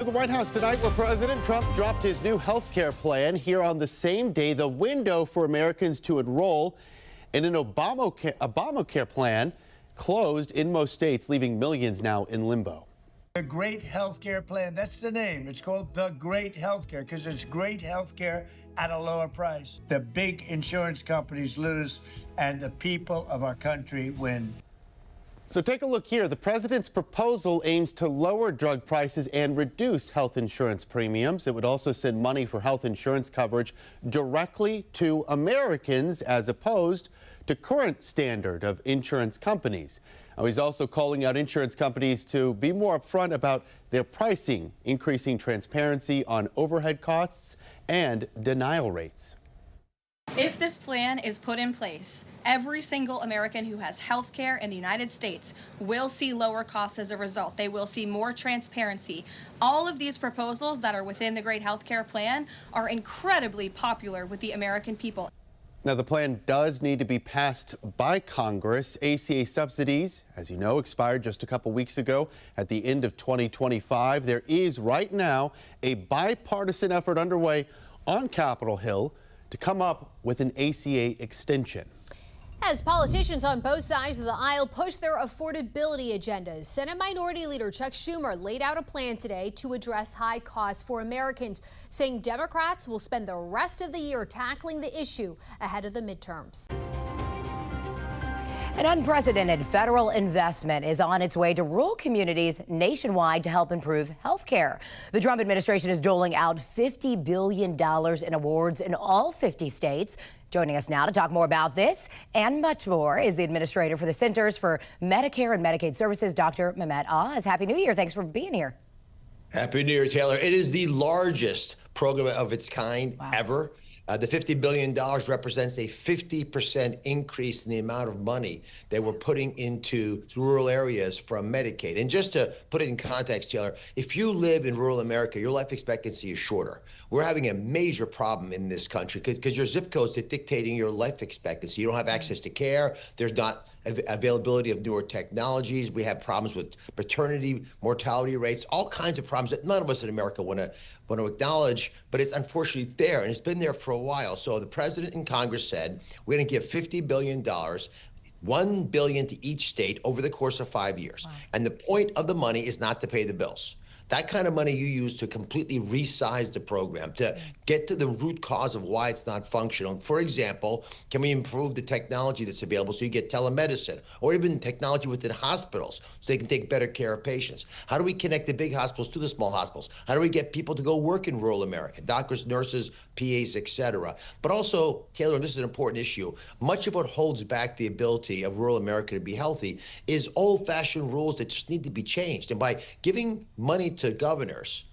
the White House tonight, where President Trump dropped his new health care plan. Here on the same day, the window for Americans to enroll in an Obamacare plan closed in most states, leaving millions now in limbo. The Great Health Care Plan, that's the name. It's called the Great Health Care because it's great health care at a lower price. The big insurance companies lose and the people of our country win. So take a look here. The president's proposal aims to lower drug prices and reduce health insurance premiums. It would also send money for health insurance coverage directly to Americans as opposed to current standard of insurance companies. Now, he's also calling out insurance companies to be more upfront about their pricing, increasing transparency on overhead costs and denial rates. If this plan is put in place, every single American who has health care in the United States will see lower costs as a result. They will see more transparency. All of these proposals that are within the Great Health Care Plan are incredibly popular with the American people. Now, the plan does need to be passed by Congress. ACA subsidies, as you know, expired just a couple weeks ago at the end of 2025. There is right now a bipartisan effort underway on Capitol Hill to come up with an ACA extension. As politicians on both sides of the aisle push their affordability agendas, Senate Minority Leader Chuck Schumer laid out a plan today to address high costs for Americans, saying Democrats will spend the rest of the year tackling the issue ahead of the midterms. An unprecedented federal investment is on its way to rural communities nationwide to help improve health care. The Trump administration is doling out $50 billion in awards in all 50 states. Joining us now to talk more about this and much more is the administrator for the Centers for Medicare and Medicaid Services, Dr. Mehmet Oz. Happy New Year. Thanks for being here. Happy New Year, Taylor. It is the largest program of its kind ever. The $50 billion represents a 50% increase in the amount of money that we're putting into rural areas from Medicaid. And just to put it in context, Taylor, if you live in rural America, your life expectancy is shorter. We're having a major problem in this country because your zip codes are dictating your life expectancy. You don't have access to care. There's not availability of newer technologies. We have problems with paternity mortality rates, all kinds of problems that none of us in America want to acknowledge, but it's unfortunately there, and it's been there for a while. So the president and Congress said, we're going to give $50 billion, $1 billion to each state over the course of 5 years. Wow. And the point of the money is not to pay the bills. That kind of money you use to completely resize the program, to get to the root cause of why it's not functional. For example, can we improve the technology that's available so you get telemedicine, or even technology within hospitals so they can take better care of patients? How do we connect the big hospitals to the small hospitals? How do we get people to go work in rural America, doctors, nurses, PAs, et cetera? But also, Taylor, and this is an important issue, much of what holds back the ability of rural America to be healthy is old-fashioned rules that just need to be changed. And by giving money to governors,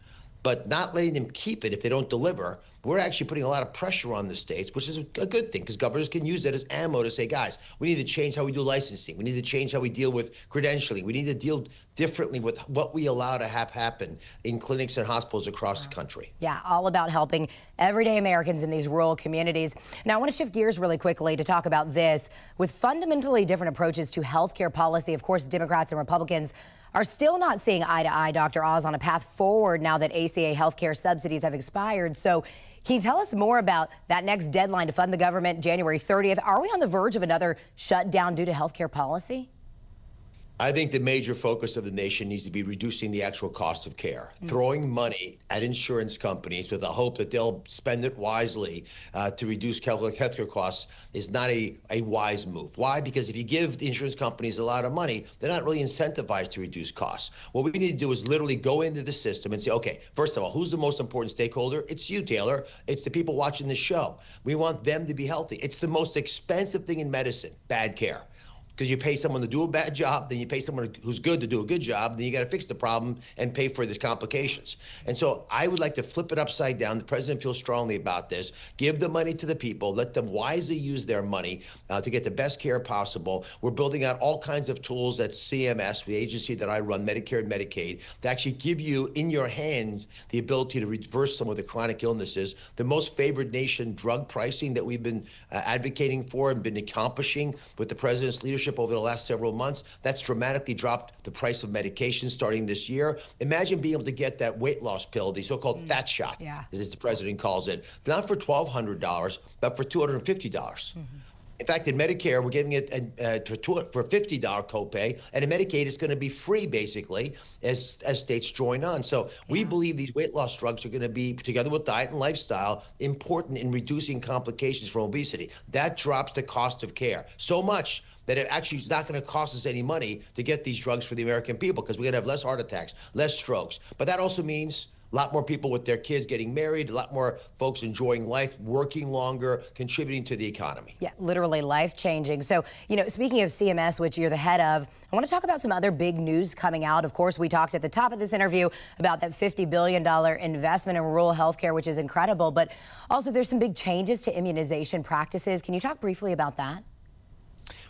but not letting them keep it if they don't deliver, we're actually putting a lot of pressure on the states, which is a good thing because governors can use that as ammo to say, guys, we need to change how we do licensing. We need to change how we deal with credentialing. We need to deal differently with what we allow to have happen in clinics and hospitals across the country. Yeah, all about helping everyday Americans in these rural communities. Now, I want to shift gears really quickly to talk about this. With fundamentally different approaches to health care policy, of course, Democrats and Republicans are still not seeing eye to eye, Dr. Oz, on a path forward now that ACA healthcare subsidies have expired. So can you tell us more about that next deadline to fund the government, January 30th? Are we on the verge of another shutdown due to healthcare policy? I think the major focus of the nation needs to be reducing the actual cost of care. Throwing money at insurance companies with the hope that they'll spend it wisely to reduce healthcare costs is not a wise move. Why? Because if you give the insurance companies a lot of money, they're not really incentivized to reduce costs. What we need to do is literally go into the system and say, okay, first of all, who's the most important stakeholder? It's you, Taylor. It's the people watching the show. We want them to be healthy. It's the most expensive thing in medicine, bad care. Because you pay someone to do a bad job, then you pay someone who's good to do a good job, then you got to fix the problem and pay for the complications. And so I would like to flip it upside down. The president feels strongly about this. Give the money to the people. Let them wisely use their money to get the best care possible. We're building out all kinds of tools at CMS, the agency that I run, Medicare and Medicaid, to actually give you in your hands the ability to reverse some of the chronic illnesses. The most favored nation drug pricing that we've been advocating for and been accomplishing with the president's leadership leadership over the last several months, that's dramatically dropped the price of medication starting this year. Imagine being able to get that weight loss pill, the so-called fat shot, as the president calls it, not for $1,200, but for $250. In fact, in Medicare, we're giving it for a $50 copay, and in Medicaid, it's going to be free, basically, as states join on. So we believe these weight loss drugs are going to be, together with diet and lifestyle, important in reducing complications from obesity. That drops the cost of care so much that it actually is not going to cost us any money to get these drugs for the American people, because we're going to have less heart attacks, less strokes. But that also means a lot more people with their kids getting married, a lot more folks enjoying life, working longer, contributing to the economy. Yeah, literally life-changing. So, speaking of CMS, which you're the head of, I want to talk about some other big news coming out. Of course, we talked at the top of this interview about that $50 billion investment in rural health care, which is incredible. But also, there's some big changes to immunization practices. Can you talk briefly about that?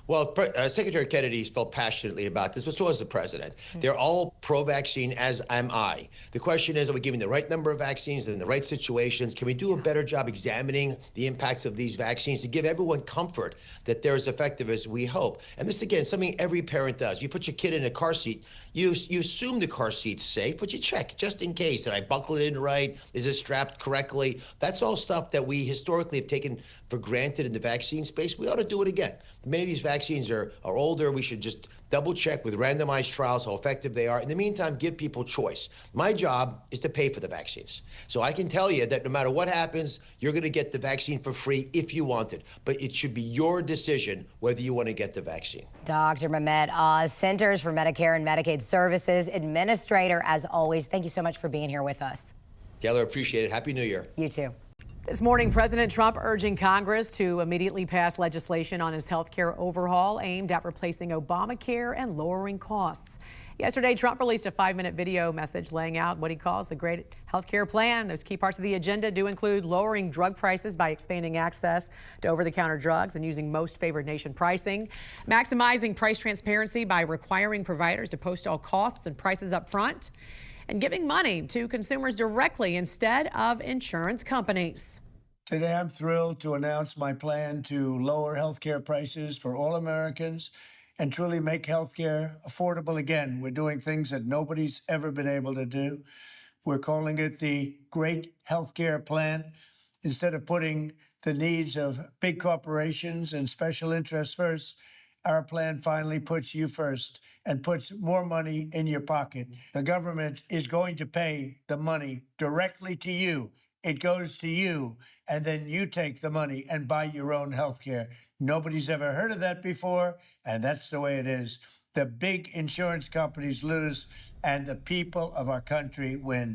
Well, Secretary Kennedy felt passionately about this, but so has the president. They're all pro-vaccine, as am I. The question is, are we giving the right number of vaccines in the right situations? Can we do a better job examining the impacts of these vaccines to give everyone comfort that they're as effective as we hope? And this, again, something every parent does. You put your kid in a car seat, you assume the car seat's safe, but you check just in case. Did I buckle it in right? Is it strapped correctly? That's all stuff that we historically have taken for granted in the vaccine space. We ought to do it again. Many of these vaccines are older. We should just double check with randomized trials how effective they are. In the meantime, give people choice. My job is to pay for the vaccines. So I can tell you that no matter what happens, you're going to get the vaccine for free if you want it. But it should be your decision whether you want to get the vaccine. Dr. Mehmet Oz, Centers for Medicare and Medicaid Services Administrator, as always. Thank you so much for being here with us. Taylor, appreciate it. Happy New Year. You too. This morning, President Trump urging Congress to immediately pass legislation on his health care overhaul aimed at replacing Obamacare and lowering costs. Yesterday, Trump released a 5-minute video message laying out what he calls the great health care plan. Those key parts of the agenda do include lowering drug prices by expanding access to over-the-counter drugs and using most favored nation pricing, maximizing price transparency by requiring providers to post all costs and prices up front, and giving money to consumers directly instead of insurance companies. Today, I'm thrilled to announce my plan to lower healthcare prices for all Americans and truly make healthcare affordable again. We're doing things that nobody's ever been able to do. We're calling it the Great Healthcare Plan. Instead of putting the needs of big corporations and special interests first, our plan finally puts you first and puts more money in your pocket. The government is going to pay the money directly to you. It goes to you, and then you take the money and buy your own health care. Nobody's ever heard of that before, and that's the way it is. The big insurance companies lose, and the people of our country win.